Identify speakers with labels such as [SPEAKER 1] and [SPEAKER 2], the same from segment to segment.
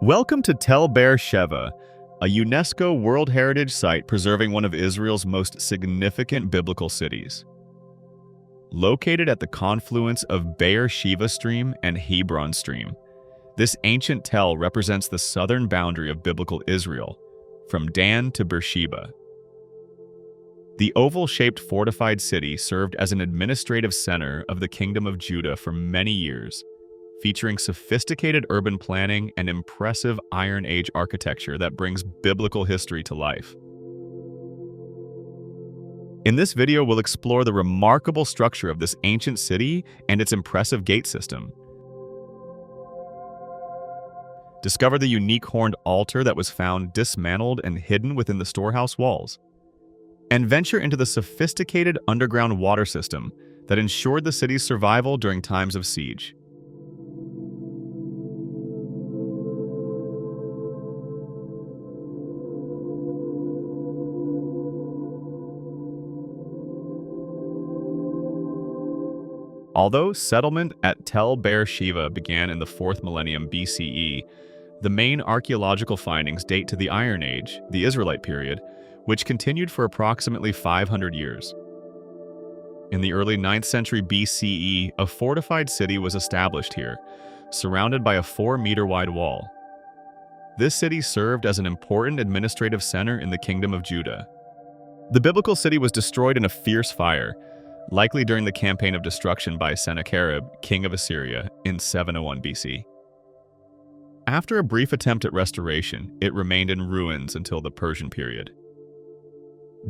[SPEAKER 1] Welcome to Tel Be'er Sheva, a UNESCO World Heritage Site preserving one of Israel's most significant biblical cities. Located at the confluence of Beersheba Stream and Hebron Stream, this ancient tell represents the southern boundary of biblical Israel, from Dan to Beersheba. The oval-shaped fortified city served as an administrative center of the Kingdom of Judah for many years, featuring sophisticated urban planning and impressive Iron Age architecture that brings biblical history to life. In this video, we'll explore the remarkable structure of this ancient city and its impressive gate system. Discover the unique horned altar that was found dismantled and hidden within the storehouse walls. And venture into the sophisticated underground water system that ensured the city's survival during times of siege. Although settlement at Tel Be'er Sheva began in the 4th millennium BCE, the main archaeological findings date to the Iron Age, the Israelite period, which continued for approximately 500 years. In the early 9th century BCE, a fortified city was established here, surrounded by a 4-meter-wide wall. This city served as an important administrative center in the Kingdom of Judah. The biblical city was destroyed in a fierce fire, likely during the campaign of destruction by Sennacherib, king of Assyria, in 701 BC. After a brief attempt at restoration, it remained in ruins until the Persian period.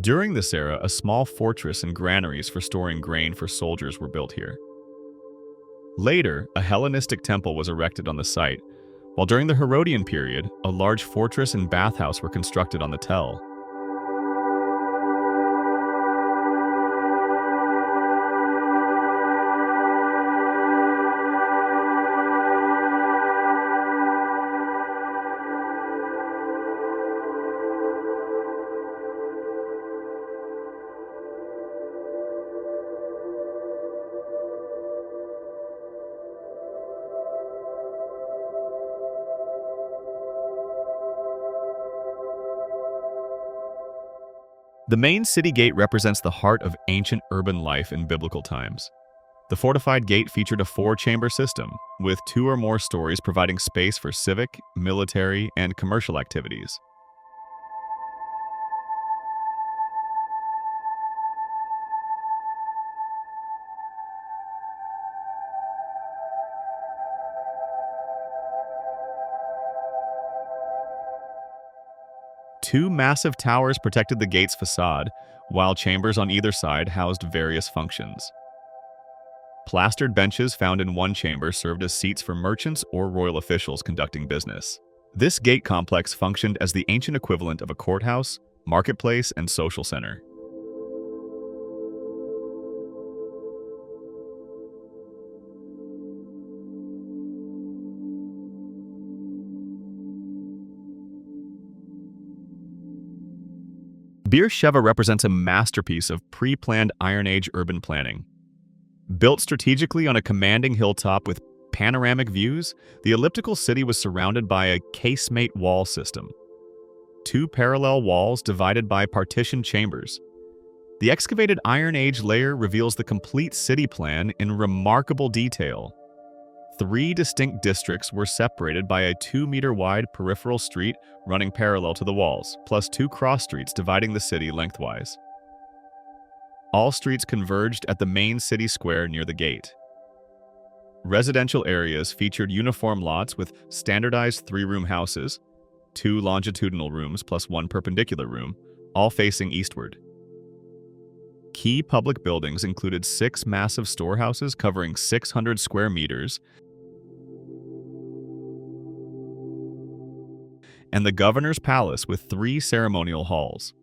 [SPEAKER 1] During this era, a small fortress and granaries for storing grain for soldiers were built here. Later, a Hellenistic temple was erected on the site, while during the Herodian period, a large fortress and bathhouse were constructed on the Tell. The main city gate represents the heart of ancient urban life in biblical times. The fortified gate featured a 4-chamber system, with 2 or more stories providing space for civic, military, and commercial activities. Two massive towers protected the gate's facade, while chambers on either side housed various functions. Plastered benches found in one chamber served as seats for merchants or royal officials conducting business. This gate complex functioned as the ancient equivalent of a courthouse, marketplace, and social center. Beersheba represents a masterpiece of pre-planned Iron Age urban planning. Built strategically on a commanding hilltop with panoramic views, the elliptical city was surrounded by a casemate wall system. 2 parallel walls divided by partitioned chambers. The excavated Iron Age layer reveals the complete city plan in remarkable detail. 3 distinct districts were separated by a 2-meter-wide peripheral street running parallel to the walls, plus 2 cross streets dividing the city lengthwise. All streets converged at the main city square near the gate. Residential areas featured uniform lots with standardized 3-room houses, 2 longitudinal rooms plus 1 perpendicular room, all facing eastward. Key public buildings included 6 massive storehouses covering 600 square meters, and the governor's palace with 3 ceremonial halls.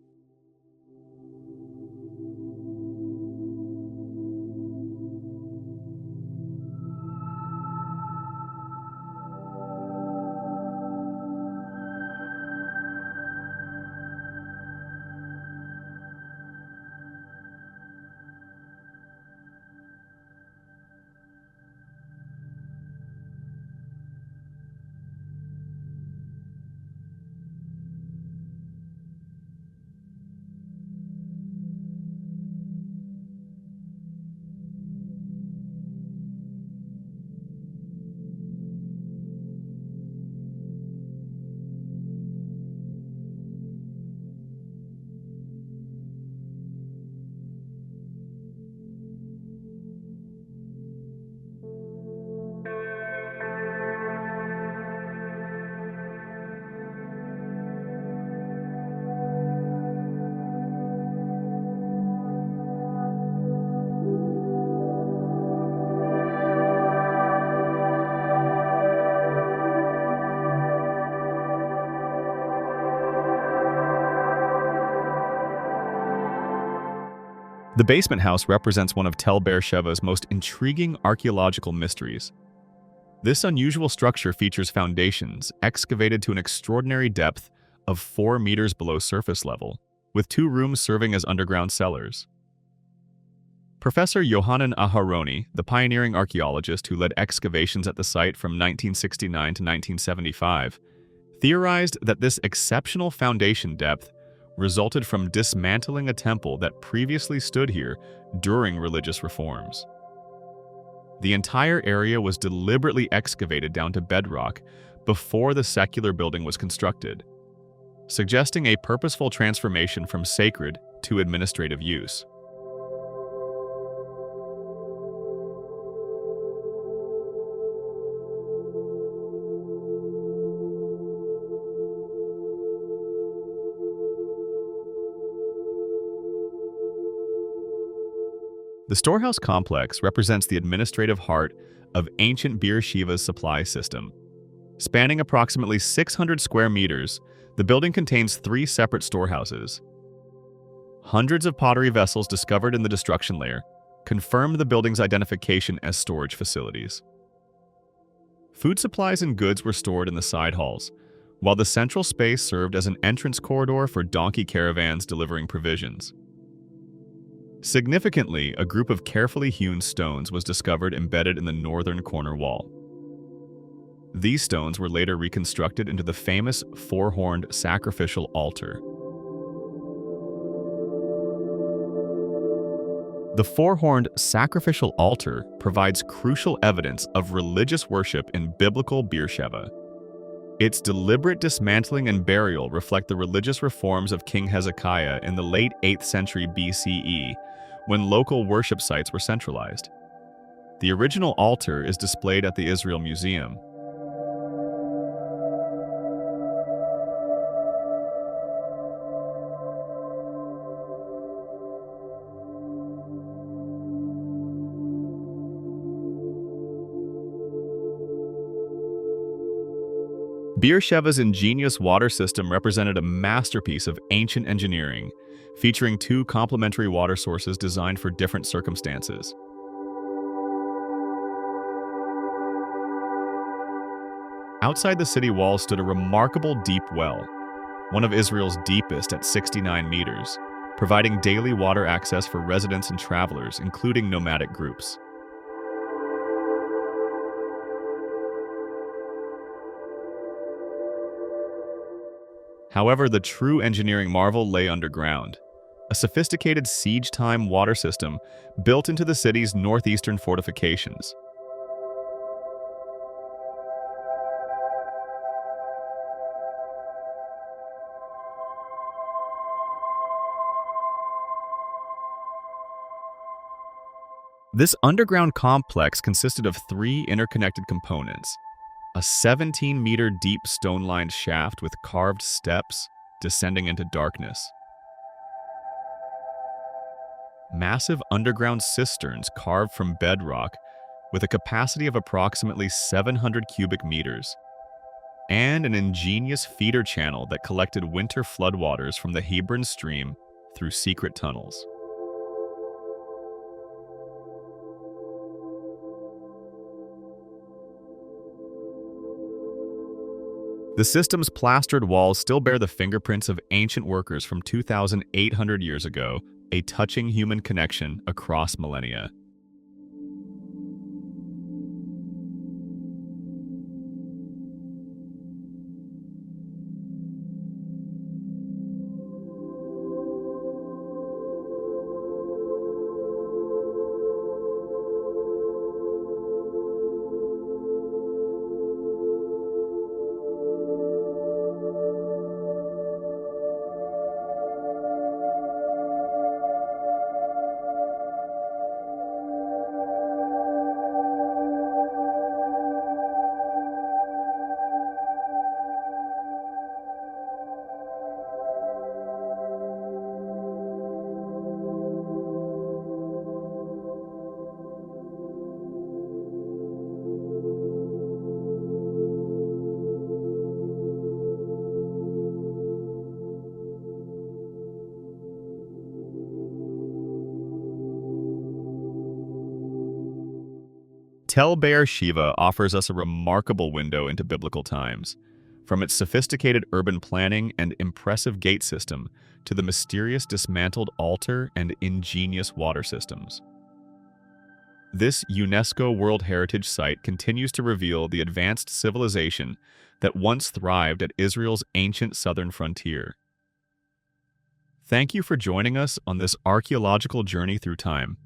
[SPEAKER 1] The basement house represents one of Tel Be'er Sheva's most intriguing archaeological mysteries. This unusual structure features foundations excavated to an extraordinary depth of 4 meters below surface level, with 2 rooms serving as underground cellars. Professor Yohanan Aharoni, the pioneering archaeologist who led excavations at the site from 1969 to 1975, theorized that this exceptional foundation depth resulted from dismantling a temple that previously stood here during religious reforms. The entire area was deliberately excavated down to bedrock before the secular building was constructed, suggesting a purposeful transformation from sacred to administrative use. The storehouse complex represents the administrative heart of ancient Beersheba's supply system. Spanning approximately 600 square meters, the building contains 3 separate storehouses. Hundreds of pottery vessels discovered in the destruction layer confirmed the building's identification as storage facilities. Food supplies and goods were stored in the side halls, while the central space served as an entrance corridor for donkey caravans delivering provisions. Significantly, a group of carefully hewn stones was discovered embedded in the northern corner wall. These stones were later reconstructed into the famous 4-horned sacrificial altar. The 4-horned sacrificial altar provides crucial evidence of religious worship in biblical Beersheba. Its deliberate dismantling and burial reflect the religious reforms of King Hezekiah in the late 8th century BCE, when local worship sites were centralized. The original altar is displayed at the Israel Museum. Beersheba's ingenious water system represented a masterpiece of ancient engineering, featuring 2 complementary water sources designed for different circumstances. Outside the city walls stood a remarkable deep well, one of Israel's deepest at 69 meters, providing daily water access for residents and travelers, including nomadic groups. However, the true engineering marvel lay underground, a sophisticated siege-time water system built into the city's northeastern fortifications. This underground complex consisted of 3 interconnected components: a 17-meter deep stone-lined shaft with carved steps descending into darkness, massive underground cisterns carved from bedrock with a capacity of approximately 700 cubic meters, and an ingenious feeder channel that collected winter floodwaters from the Hebron stream through secret tunnels. The system's plastered walls still bear the fingerprints of ancient workers from 2,800 years ago, a touching human connection across millennia. Tel Be'er Sheva offers us a remarkable window into biblical times, from its sophisticated urban planning and impressive gate system to the mysterious dismantled altar and ingenious water systems. This UNESCO World Heritage Site continues to reveal the advanced civilization that once thrived at Israel's ancient southern frontier. Thank you for joining us on this archaeological journey through time.